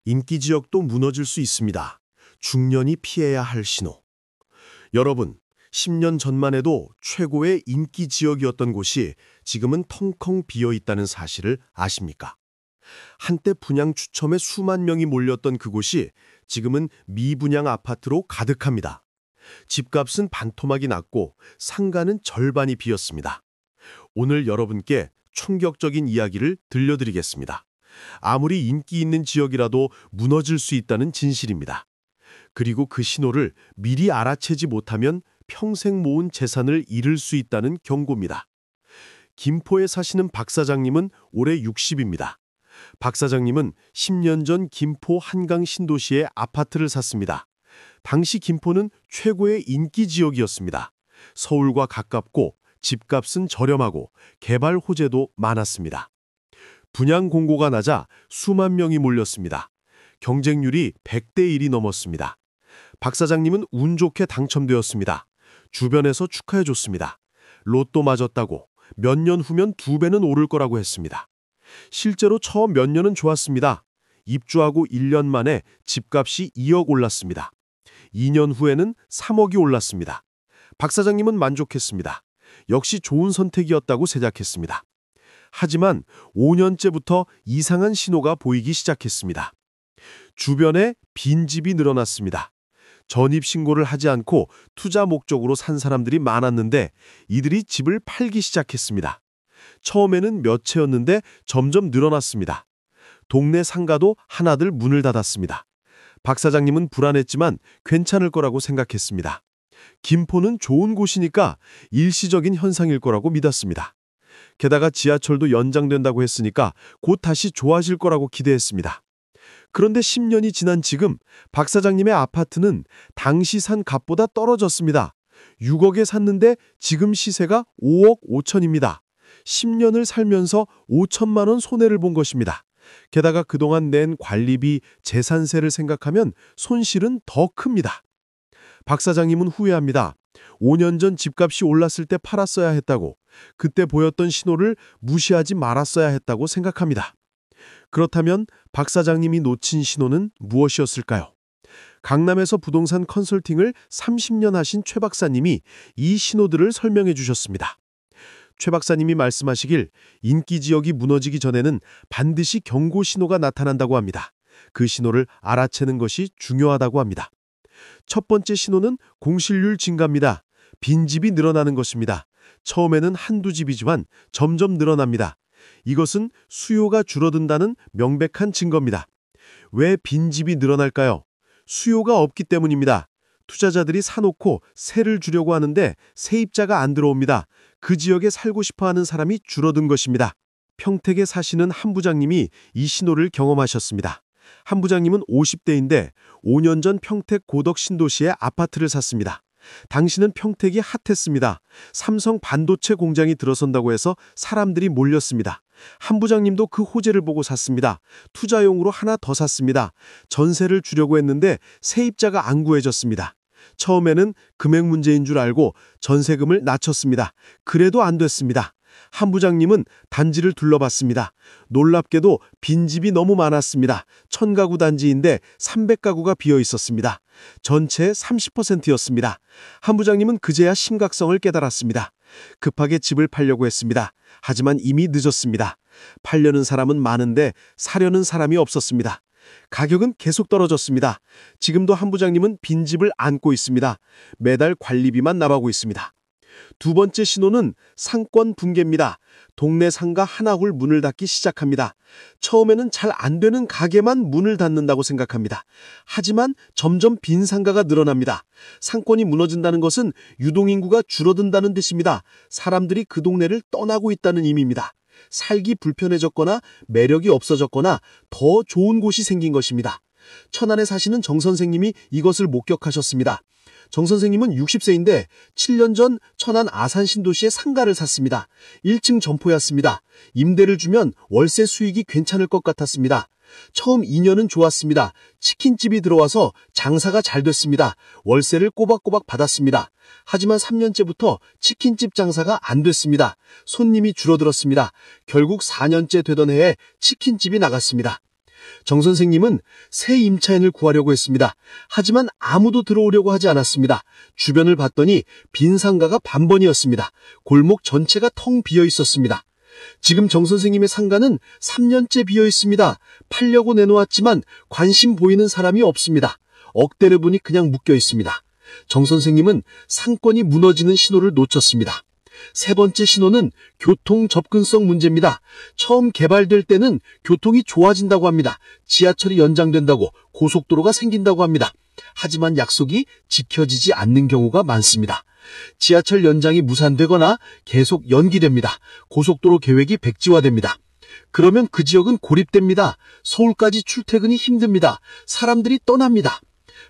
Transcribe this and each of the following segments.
인기 지역도 무너질 수 있습니다. 중년이 피해야 할 신호. 여러분, 10년 전만 해도 최고의 인기 지역이었던 곳이 지금은 텅텅 비어 있다는 사실을 아십니까? 한때 분양 추첨에 수만 명이 몰렸던 그곳이 지금은 미분양 아파트로 가득합니다. 집값은 반토막이 났고 상가는 절반이 비었습니다. 오늘 여러분께 충격적인 이야기를 들려드리겠습니다. 아무리 인기 있는 지역이라도 무너질 수 있다는 진실입니다. 그리고 그 신호를 미리 알아채지 못하면 평생 모은 재산을 잃을 수 있다는 경고입니다. 김포에 사시는 박 사장님은 올해 60입니다. 박 사장님은 10년 전 김포 한강 신도시에 아파트를 샀습니다. 당시 김포는 최고의 인기 지역이었습니다. 서울과 가깝고 집값은 저렴하고 개발 호재도 많았습니다. 분양 공고가 나자 수만 명이 몰렸습니다. 경쟁률이 100대 1이 넘었습니다. 박 사장님은 운 좋게 당첨되었습니다. 주변에서 축하해줬습니다. 로또 맞았다고 몇 년 후면 2배는 오를 거라고 했습니다. 실제로 처음 몇 년은 좋았습니다. 입주하고 1년 만에 집값이 2억 올랐습니다. 2년 후에는 3억이 올랐습니다. 박 사장님은 만족했습니다. 역시 좋은 선택이었다고 생각했습니다. 하지만 5년째부터 이상한 신호가 보이기 시작했습니다. 주변에 빈집이 늘어났습니다. 전입신고를 하지 않고 투자 목적으로 산 사람들이 많았는데 이들이 집을 팔기 시작했습니다. 처음에는 몇 채였는데 점점 늘어났습니다. 동네 상가도 하나둘 문을 닫았습니다. 박 사장님은 불안했지만 괜찮을 거라고 생각했습니다. 김포는 좋은 곳이니까 일시적인 현상일 거라고 믿었습니다. 게다가 지하철도 연장된다고 했으니까 곧 다시 좋아질 거라고 기대했습니다. 그런데 10년이 지난 지금 박 사장님의 아파트는 당시 산 값보다 떨어졌습니다. 6억에 샀는데 지금 시세가 5억 5천입니다. 10년을 살면서 5천만 원 손해를 본 것입니다. 게다가 그동안 낸 관리비, 재산세를 생각하면 손실은 더 큽니다. 박 사장님은 후회합니다. 5년 전 집값이 올랐을 때 팔았어야 했다고, 그때 보였던 신호를 무시하지 말았어야 했다고 생각합니다. 그렇다면 박 사장님이 놓친 신호는 무엇이었을까요? 강남에서 부동산 컨설팅을 30년 하신 최 박사님이 이 신호들을 설명해 주셨습니다. 최 박사님이 말씀하시길 인기 지역이 무너지기 전에는 반드시 경고 신호가 나타난다고 합니다. 그 신호를 알아채는 것이 중요하다고 합니다. 첫 번째 신호는 공실률 증가입니다. 빈집이 늘어나는 것입니다. 처음에는 한두 집이지만 점점 늘어납니다. 이것은 수요가 줄어든다는 명백한 증거입니다. 왜 빈집이 늘어날까요? 수요가 없기 때문입니다. 투자자들이 사놓고 세를 주려고 하는데 세입자가 안 들어옵니다. 그 지역에 살고 싶어하는 사람이 줄어든 것입니다. 평택에 사시는 한 부장님이 이 신호를 경험하셨습니다. 한 부장님은 50대인데 5년 전 평택 고덕 신도시에 아파트를 샀습니다. 당시는 평택이 핫했습니다. 삼성 반도체 공장이 들어선다고 해서 사람들이 몰렸습니다. 한 부장님도 그 호재를 보고 샀습니다. 투자용으로 하나 더 샀습니다. 전세를 주려고 했는데 세입자가 안 구해졌습니다. 처음에는 금액 문제인 줄 알고 전세금을 낮췄습니다. 그래도 안 됐습니다. 한 부장님은 단지를 둘러봤습니다. 놀랍게도 빈집이 너무 많았습니다. 1000가구 단지인데 300가구가 비어 있었습니다. 전체의 30%였습니다. 한 부장님은 그제야 심각성을 깨달았습니다. 급하게 집을 팔려고 했습니다. 하지만 이미 늦었습니다. 팔려는 사람은 많은데 사려는 사람이 없었습니다. 가격은 계속 떨어졌습니다. 지금도 한 부장님은 빈집을 안고 있습니다. 매달 관리비만 나가고 있습니다. 두 번째 신호는 상권 붕괴입니다. 동네 상가 하나둘 문을 닫기 시작합니다. 처음에는 잘 안 되는 가게만 문을 닫는다고 생각합니다. 하지만 점점 빈 상가가 늘어납니다. 상권이 무너진다는 것은 유동인구가 줄어든다는 뜻입니다. 사람들이 그 동네를 떠나고 있다는 의미입니다. 살기 불편해졌거나 매력이 없어졌거나 더 좋은 곳이 생긴 것입니다. 천안에 사시는 정 선생님이 이것을 목격하셨습니다. 정 선생님은 60세인데 7년 전 천안 아산 신도시에 상가를 샀습니다. 1층 점포였습니다. 임대를 주면 월세 수익이 괜찮을 것 같았습니다. 처음 2년은 좋았습니다. 치킨집이 들어와서 장사가 잘 됐습니다. 월세를 꼬박꼬박 받았습니다. 하지만 3년째부터 치킨집 장사가 안 됐습니다. 손님이 줄어들었습니다. 결국 4년째 되던 해에 치킨집이 나갔습니다. 정 선생님은 새 임차인을 구하려고 했습니다. 하지만 아무도 들어오려고 하지 않았습니다. 주변을 봤더니 빈 상가가 반번이었습니다. 골목 전체가 텅 비어 있었습니다. 지금 정 선생님의 상가는 3년째 비어 있습니다. 팔려고 내놓았지만 관심 보이는 사람이 없습니다. 억대를 보니 그냥 묶여 있습니다. 정 선생님은 상권이 무너지는 신호를 놓쳤습니다. 세 번째 신호는 교통 접근성 문제입니다. 처음 개발될 때는 교통이 좋아진다고 합니다. 지하철이 연장된다고, 고속도로가 생긴다고 합니다. 하지만 약속이 지켜지지 않는 경우가 많습니다. 지하철 연장이 무산되거나 계속 연기됩니다. 고속도로 계획이 백지화됩니다. 그러면 그 지역은 고립됩니다. 서울까지 출퇴근이 힘듭니다. 사람들이 떠납니다.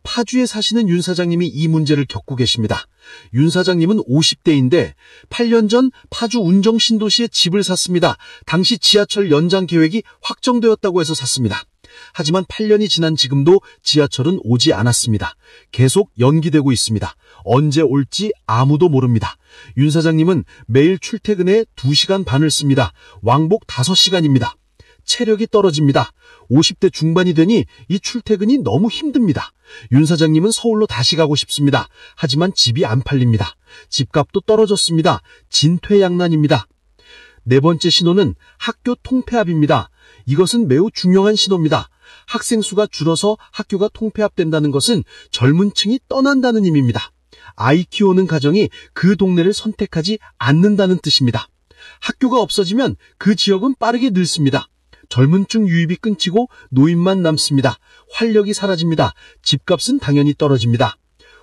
파주에 사시는 윤 사장님이 이 문제를 겪고 계십니다. 윤 사장님은 50대인데 8년 전 파주 운정 신도시에 집을 샀습니다. 당시 지하철 연장 계획이 확정되었다고 해서 샀습니다. 하지만 8년이 지난 지금도 지하철은 오지 않았습니다. 계속 연기되고 있습니다. 언제 올지 아무도 모릅니다. 윤 사장님은 매일 출퇴근에 2시간 반을 씁니다. 왕복 5시간입니다. 체력이 떨어집니다. 50대 중반이 되니 이 출퇴근이 너무 힘듭니다. 윤 사장님은 서울로 다시 가고 싶습니다. 하지만 집이 안 팔립니다. 집값도 떨어졌습니다. 진퇴양난입니다. 네 번째 신호는 학교 통폐합입니다. 이것은 매우 중요한 신호입니다. 학생 수가 줄어서 학교가 통폐합된다는 것은 젊은 층이 떠난다는 의미입니다. 아이 키우는 가정이 그 동네를 선택하지 않는다는 뜻입니다. 학교가 없어지면 그 지역은 빠르게 늙습니다. 젊은 층 유입이 끊기고 노인만 남습니다. 활력이 사라집니다. 집값은 당연히 떨어집니다.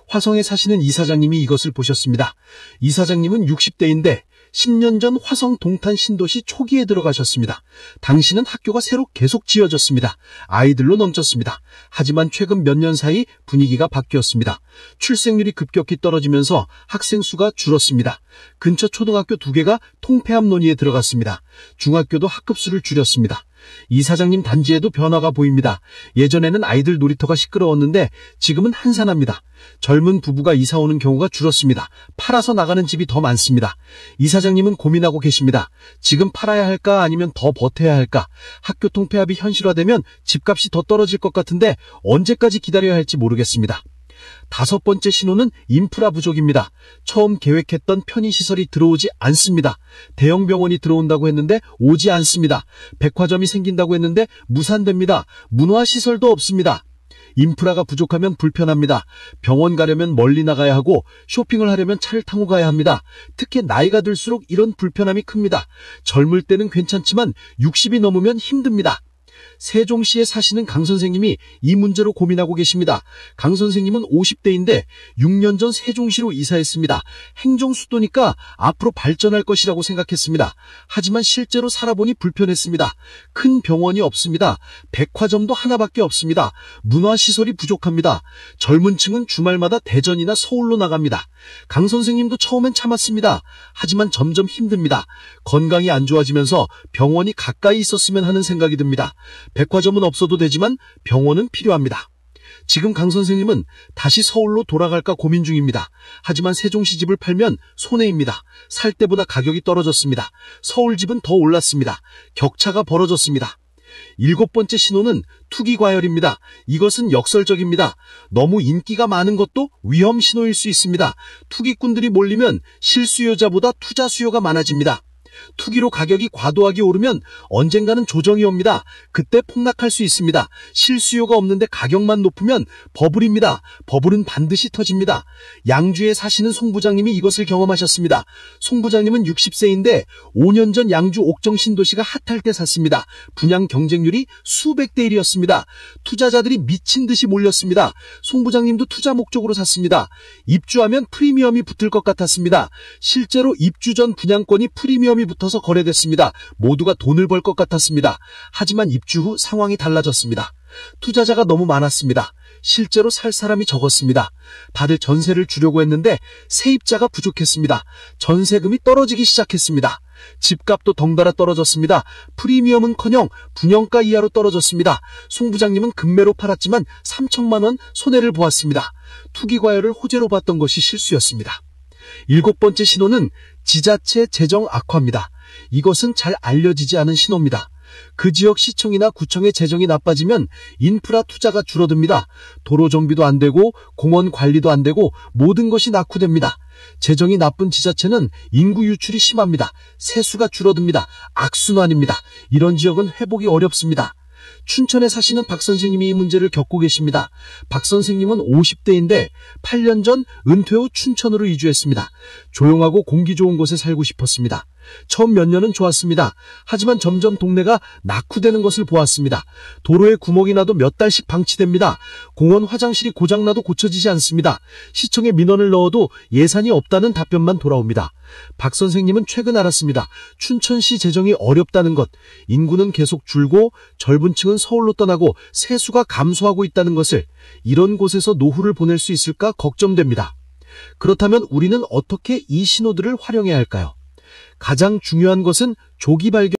화성에 사시는 이 사장님이 이것을 보셨습니다. 이 사장님은 60대인데 10년 전 화성 동탄 신도시 초기에 들어가셨습니다. 당시는 학교가 새로 계속 지어졌습니다. 아이들로 넘쳤습니다. 하지만 최근 몇 년 사이 분위기가 바뀌었습니다. 출생률이 급격히 떨어지면서 학생 수가 줄었습니다. 근처 초등학교 2개가 통폐합 논의에 들어갔습니다. 중학교도 학급수를 줄였습니다. 이 사장님 단지에도 변화가 보입니다. 예전에는 아이들 놀이터가 시끄러웠는데 지금은 한산합니다. 젊은 부부가 이사 오는 경우가 줄었습니다. 팔아서 나가는 집이 더 많습니다. 이 사장님은 고민하고 계십니다. 지금 팔아야 할까 아니면 더 버텨야 할까? 학교 통폐합이 현실화되면 집값이 더 떨어질 것 같은데 언제까지 기다려야 할지 모르겠습니다. 다섯 번째 신호는 인프라 부족입니다. 처음 계획했던 편의시설이 들어오지 않습니다. 대형 병원이 들어온다고 했는데 오지 않습니다. 백화점이 생긴다고 했는데 무산됩니다. 문화시설도 없습니다. 인프라가 부족하면 불편합니다. 병원 가려면 멀리 나가야 하고 쇼핑을 하려면 차를 타고 가야 합니다. 특히 나이가 들수록 이런 불편함이 큽니다. 젊을 때는 괜찮지만 60이 넘으면 힘듭니다. 세종시에 사시는 강 선생님이 이 문제로 고민하고 계십니다. 강 선생님은 50대인데 6년 전 세종시로 이사했습니다. 행정 수도니까 앞으로 발전할 것이라고 생각했습니다. 하지만 실제로 살아보니 불편했습니다. 큰 병원이 없습니다. 백화점도 하나밖에 없습니다. 문화시설이 부족합니다. 젊은 층은 주말마다 대전이나 서울로 나갑니다. 강 선생님도 처음엔 참았습니다. 하지만 점점 힘듭니다. 건강이 안 좋아지면서 병원이 가까이 있었으면 하는 생각이 듭니다. 백화점은 없어도 되지만 병원은 필요합니다. 지금 강 선생님은 다시 서울로 돌아갈까 고민 중입니다. 하지만 세종시 집을 팔면 손해입니다. 살 때보다 가격이 떨어졌습니다. 서울 집은 더 올랐습니다. 격차가 벌어졌습니다. 일곱 번째 신호는 투기 과열입니다. 이것은 역설적입니다. 너무 인기가 많은 것도 위험 신호일 수 있습니다. 투기꾼들이 몰리면 실수요자보다 투자 수요가 많아집니다. 투기로 가격이 과도하게 오르면 언젠가는 조정이 옵니다. 그때 폭락할 수 있습니다. 실수요가 없는데 가격만 높으면 버블입니다. 버블은 반드시 터집니다. 양주에 사시는 송 부장님이 이것을 경험하셨습니다. 송 부장님은 60세인데 5년 전 양주 옥정 신도시가 핫할 때 샀습니다. 분양 경쟁률이 수백 대 1이었습니다. 투자자들이 미친 듯이 몰렸습니다. 송 부장님도 투자 목적으로 샀습니다. 입주하면 프리미엄이 붙을 것 같았습니다. 실제로 입주 전 분양권이 프리미엄이 붙어서 거래됐습니다. 모두가 돈을 벌 것 같았습니다. 하지만 입주 후 상황이 달라졌습니다. 투자자가 너무 많았습니다. 실제로 살 사람이 적었습니다. 다들 전세를 주려고 했는데 세입자가 부족했습니다. 전세금이 떨어지기 시작했습니다. 집값도 덩달아 떨어졌습니다. 프리미엄은커녕 분양가 이하로 떨어졌습니다. 송 부장님은 급매로 팔았지만 3천만 원 손해를 보았습니다. 투기 과열을 호재로 봤던 것이 실수였습니다. 일곱 번째 신호는 지자체 재정 악화입니다. 이것은 잘 알려지지 않은 신호입니다. 그 지역 시청이나 구청의 재정이 나빠지면 인프라 투자가 줄어듭니다. 도로 정비도 안 되고 공원 관리도 안 되고 모든 것이 낙후됩니다. 재정이 나쁜 지자체는 인구 유출이 심합니다. 세수가 줄어듭니다. 악순환입니다. 이런 지역은 회복이 어렵습니다. 춘천에 사시는 박 선생님이 이 문제를 겪고 계십니다. 박 선생님은 50대인데 8년 전 은퇴 후 춘천으로 이주했습니다. 조용하고 공기 좋은 곳에 살고 싶었습니다. 처음 몇 년은 좋았습니다. 하지만 점점 동네가 낙후되는 것을 보았습니다. 도로에 구멍이 나도 몇 달씩 방치됩니다. 공원 화장실이 고장나도 고쳐지지 않습니다. 시청에 민원을 넣어도 예산이 없다는 답변만 돌아옵니다. 박 선생님은 최근 알았습니다. 춘천시 재정이 어렵다는 것, 인구는 계속 줄고 젊은 층은 서울로 떠나고 세수가 감소하고 있다는 것을, 이런 곳에서 노후를 보낼 수 있을까 걱정됩니다. 그렇다면 우리는 어떻게 이 신호들을 활용해야 할까요? 가장 중요한 것은 조기 발견